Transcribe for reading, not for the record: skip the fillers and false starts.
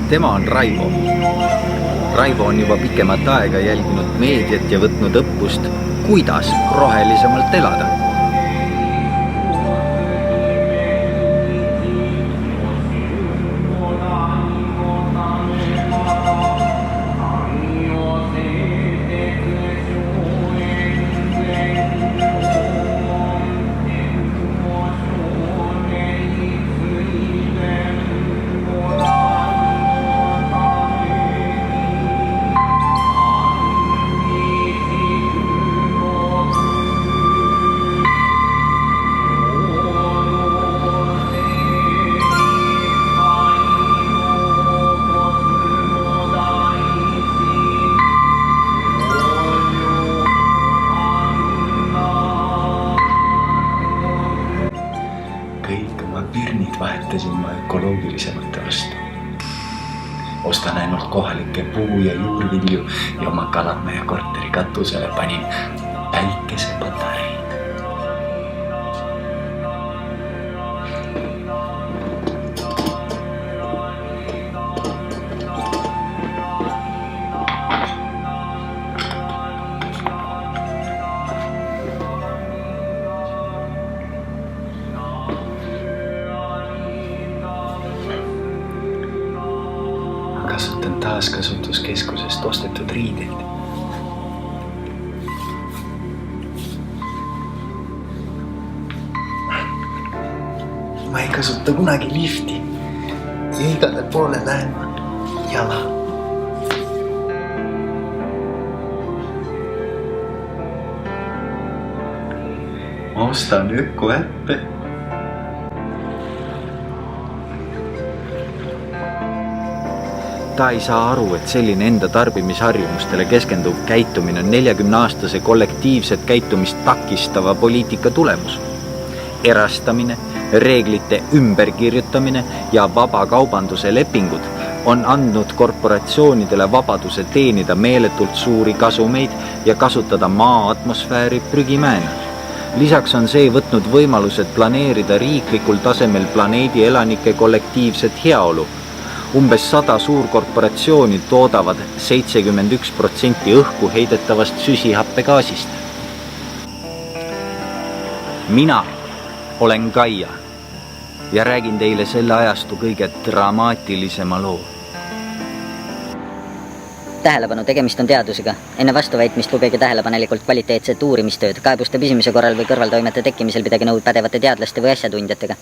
Tema on Raivo. Raivo on juba pikemat aega jälginud meediat ja võtnud õppust, kuidas rohelisemalt elada. Kõik oma pirnid vahetasin ma ökoloogilisemate vastu. Ostan ainult kohalikke puu- ja juurvilju ja oma Kalatmäe korteri katusele panin päikesepatareid. Kasutan taaskasutuskeskusest ostetud riideid. Ma ei kasuta kunagi lifti. Ja igale poole lähen ma jala. Ma ostan ökoäppe. Ta ei saa aru, et selline enda tarbimisharjumustele keskenduv käitumine on 40-aastase kollektiivset käitumist takistava poliitika tulemus. Erastamine, reeglite ümberkirjutamine ja vabakaubanduse lepingud on andnud korporatsioonidele vabaduse teenida meeletult suuri kasumeid ja kasutada maa atmosfääri prügimäena. Lisaks on see võtnud võimalused planeerida riiklikul tasemel planeedi elanike kollektiivset heaolu. Umbes 100 suurkorporatsiooni toodavad 71% õhku heidetavast süsihappegaasist. Mina olen Kaia ja räägin teile selle ajastu kõige dramaatilisema loo. Tähelepanu, tegemist on teadusega. Enne vastuväitmist lugege tähelepanelikult kvaliteetset uurimistööd. Kaebuste püsimise korral või kõrvaltoimete tekkimisel pidage nõu pädevate teadlaste või asjatundjatega.